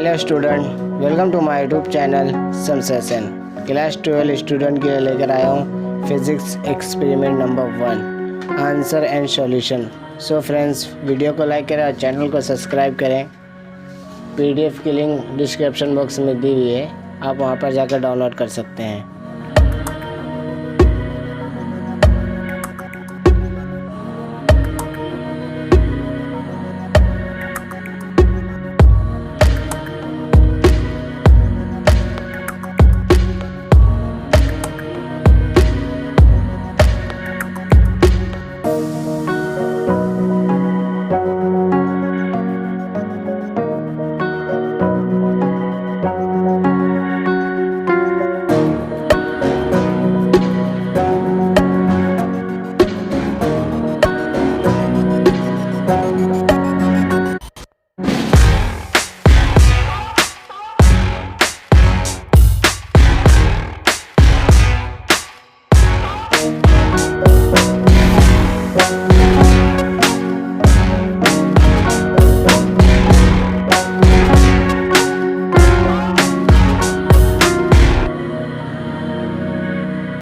Hello student, welcome to my YouTube channel some session. Class 12 student के लिए लेकर आया हूँ physics experiment number 1 answer and solution. So friends, video को like करें और चैनल को सब्सक्राइब करें। पीडीएफ की लिंक डिस्क्रिप्शन बॉक्स में दी हुई है, आप वहां पर जाकर डाउनलोड कर सकते हैं।